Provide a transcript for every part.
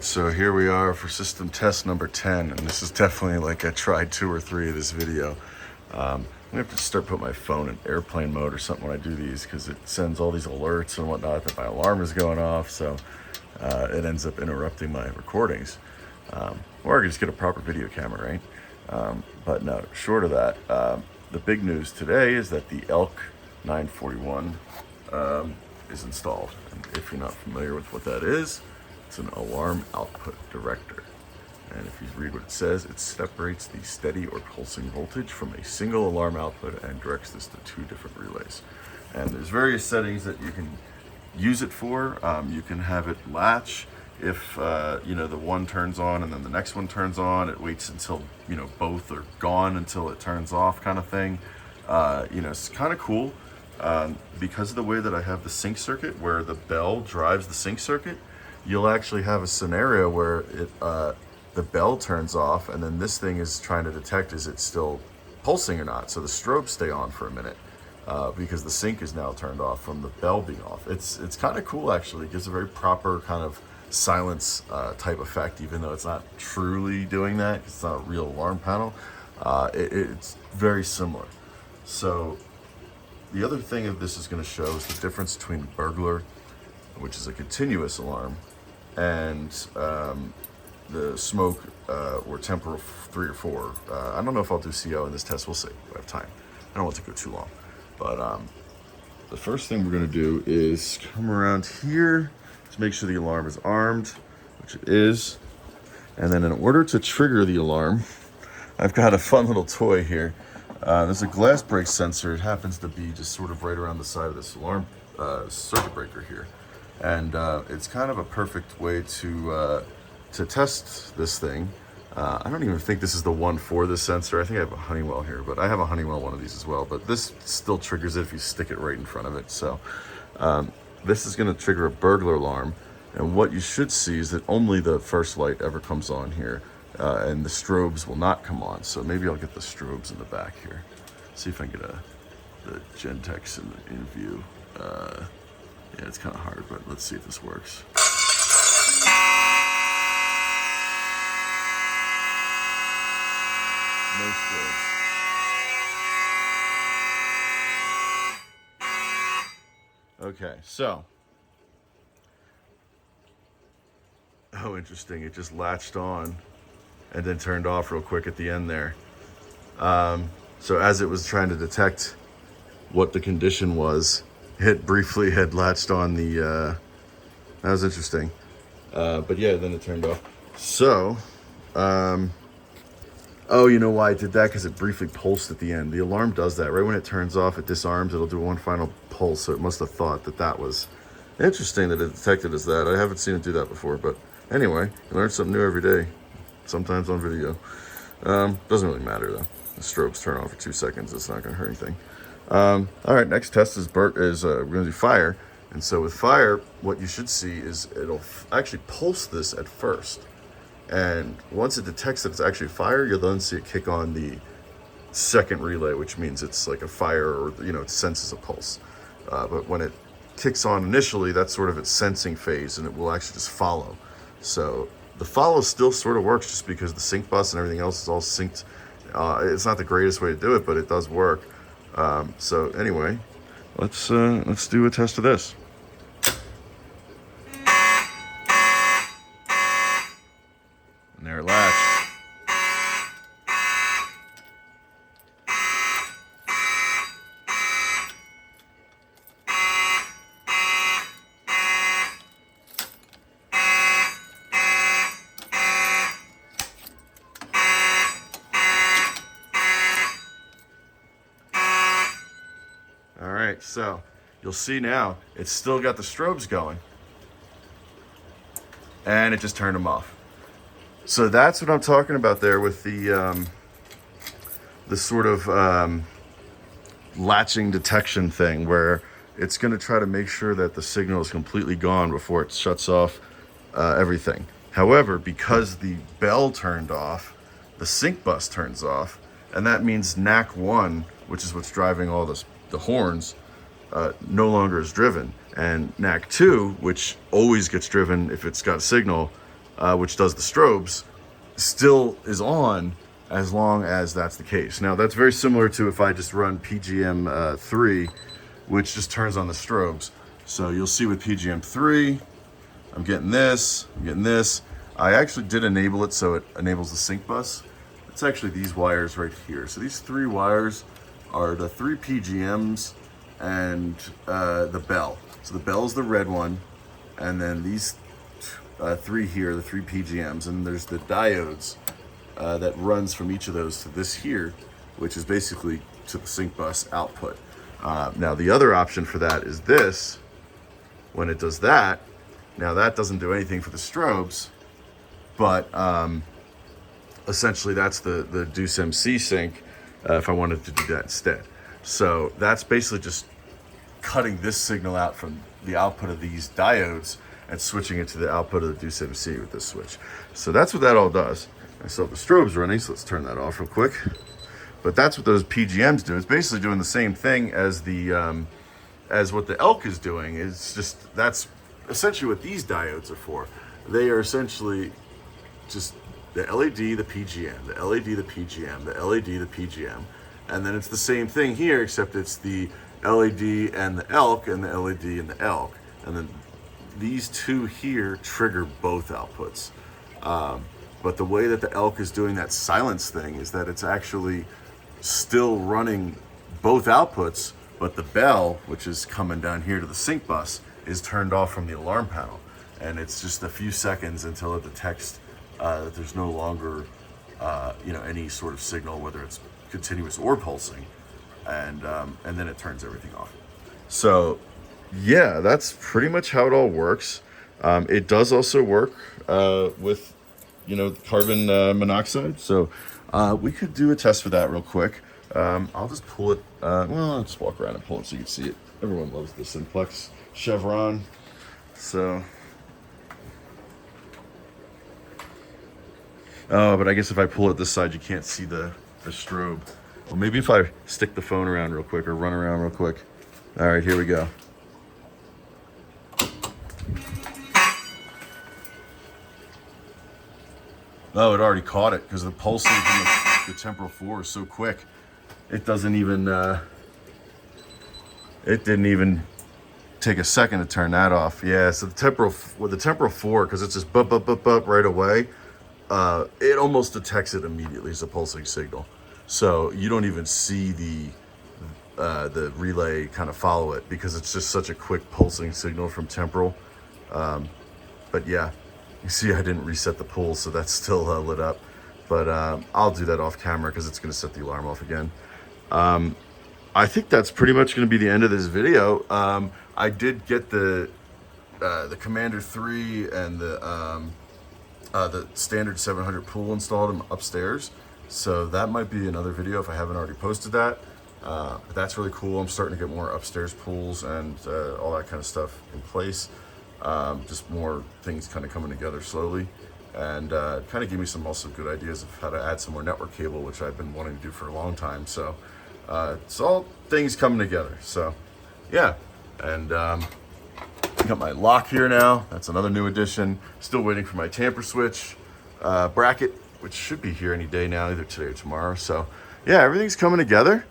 right, so here we are for system test number 10, and this is definitely like I tried 2 or 3 of this video. I'm gonna have to start putting my phone in airplane mode or something when I do these, because it sends all these alerts and whatnot that my alarm is going off, so it ends up interrupting my recordings. Or I could just get a proper video camera, right? But no, short of that, the big news today is that the ELK-941 is installed. And if you're not familiar with what that is, it's an alarm output director. And if you read what it says, it separates the steady or pulsing voltage from a single alarm output and directs this to 2 different relays. And there's various settings that you can use it for. You can have it latch if the one turns on and then the next one turns on. It waits until both are gone until it turns off, kind of thing. It's kind of cool because of the way that I have the sync circuit where the bell drives the sync circuit. You'll actually have a scenario where the bell turns off and then this thing is trying to detect is it still pulsing or not. So the strobes stay on for a minute because the sync is now turned off from the bell being off. It's kind of cool, actually. It gives a very proper kind of silence type effect, even though it's not truly doing that. It's not a real alarm panel. It's very similar. So the other thing of this is going to show is the difference between Burglar, which is a continuous alarm, and the smoke or temporal 3 or 4. I don't know if I'll do CO in this test. We'll see. We have time. I don't want it to go too long. But the first thing we're going to do is come around here to make sure the alarm is armed, which it is. And then in order to trigger the alarm, I've got a fun little toy here. There's a glass break sensor. It happens to be just sort of right around the side of this alarm circuit breaker here. And it's kind of a perfect way to test this thing. I don't even think this is the one for this sensor. I think I have a Honeywell here, but I have a Honeywell one of these as well. But this still triggers it if you stick it right in front of it. So this is going to trigger a burglar alarm. And what you should see is that only the first light ever comes on here. And the strobes will not come on. So maybe I'll get the strobes in the back here. See if I can get the Gentex in view. Yeah, it's kind of hard, but let's see if this works. No strobes. Okay, so. Oh, interesting. It just latched on and then turned off real quick at the end there. So as it was trying to detect what the condition was, it briefly had latched on the, that was interesting. But yeah, then it turned off. So, oh, you know why it did that? Because it briefly pulsed at the end. The alarm does that. Right when it turns off, it disarms, it'll do one final pulse. So it must have thought that that was interesting that it detected as that. I haven't seen it do that before, but anyway, you learn something new every day, sometimes on video. Doesn't really matter though. The strobes turn on for 2 seconds. It's not gonna hurt anything. All right, next test is we're gonna do fire. And so with fire, what you should see is it'll actually pulse this at first. And once it detects that it's actually fire, you'll then see it kick on the second relay, which means it's like a fire, or it senses a pulse. But when it kicks on initially, that's sort of its sensing phase, and it will actually just follow. So the follow still sort of works just because the sync bus and everything else is all synced. It's not the greatest way to do it, but it does work. So anyway, let's do a test of this. And there it latched. All right, so you'll see now it's still got the strobes going, and it just turned them off. So that's what I'm talking about there with the sort of latching detection thing, where it's going to try to make sure that the signal is completely gone before it shuts off everything. However, because the bell turned off, the sync bus turns off, and that means NAC1, which is what's driving all this, the horns, no longer is driven. And NAC2, which always gets driven if it's got signal, which does the strobes, still is on as long as that's the case. Now that's very similar to if I just run PGM 3, which just turns on the strobes. So you'll see with PGM 3, I'm getting this, I'm getting this. I actually did enable it so it enables the sync bus. It's actually these wires right here. So these 3 wires are the 3 PGMs and the bell. So the bell is the red one, and then these 3 here, the 3 PGMs, and there's the diodes that runs from each of those to this here, which is basically to the sync bus output. Now the other option for that is this. When it does that, now that doesn't do anything for the strobes, but essentially that's the Deuce MC sync if I wanted to do that instead. So that's basically just cutting this signal out from the output of these diodes and switching it to the output of the Deuce MC with this switch. So that's what that all does. I still have the strobes running, so let's turn that off real quick. But that's what those PGMs do. It's basically doing the same thing as the as what the ELK is doing. It's just, that's essentially what these diodes are for. They are essentially just the LED, the PGM, the LED, the PGM, the LED, the PGM. And then it's the same thing here, except it's the LED and the ELK and the LED and the ELK. And then these 2 here trigger both outputs. But the way that the ELK is doing that silence thing is that it's actually still running both outputs, but the bell, which is coming down here to the sync bus, is turned off from the alarm panel. And it's just a few seconds until it detects that there's no longer any sort of signal, whether it's continuous or pulsing, and then it turns everything off. So yeah, that's pretty much how it all works. It does also work with carbon monoxide. So we could do a test for that real quick. I'll just pull it. I'll just walk around and pull it so you can see it. Everyone loves the simplex chevron. So, but I guess if I pull it this side, you can't see the strobe. Well, maybe if I stick the phone around real quick or run around real quick. All right, here we go. Oh, it already caught it because the pulsing from the temporal 4 is so quick. It doesn't even, it didn't even take a second to turn that off. Yeah, so with the temporal 4, because it's just bup right away, it almost detects it immediately as a pulsing signal. So you don't even see the relay kind of follow it because it's just such a quick pulsing signal from temporal. But yeah, you see I didn't reset the pool, so that's still lit up. But I'll do that off camera because it's going to set the alarm off again. I think that's pretty much going to be the end of this video. I did get the Commander 3 and the standard 700 pool installed upstairs. So that might be another video if I haven't already posted that. But that's really cool. I'm starting to get more upstairs pools and all that kind of stuff in place. Just more things kind of coming together slowly, and kind of give me some also good ideas of how to add some more network cable, which I've been wanting to do for a long time. So it's all things coming together. So yeah, and got my lock here now. That's another new addition. Still waiting for my tamper switch bracket, which should be here any day now, either today or tomorrow. So yeah, everything's coming together.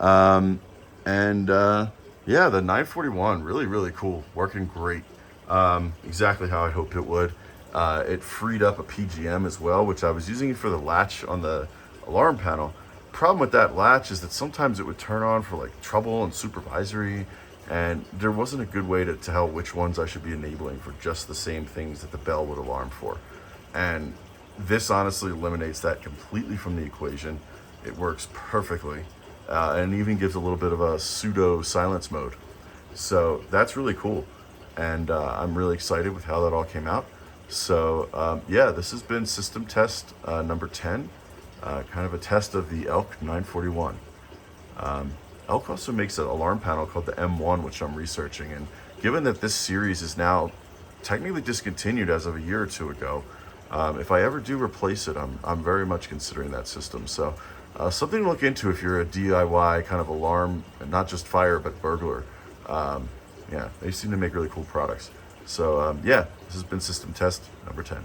Yeah, the 941, really cool, working great. Exactly how I hoped it would. It freed up a PGM as well, which I was using for the latch on the alarm panel. Problem with that latch is that sometimes it would turn on for like trouble and supervisory, and there wasn't a good way to tell which ones I should be enabling for just the same things that the bell would alarm for. And this honestly eliminates that completely from the equation. It works perfectly, and even gives a little bit of a pseudo silence mode. So that's really cool. And I'm really excited with how that all came out. So yeah, this has been system test number 10, kind of a test of the ELK-941. ELK also makes an alarm panel called the M1, which I'm researching. And given that this series is now technically discontinued as of a year or two ago, if I ever do replace it, I'm very much considering that system. So something to look into if you're a DIY kind of alarm, and not just fire, but burglar. Yeah, they seem to make really cool products. So yeah, this has been system test number 10.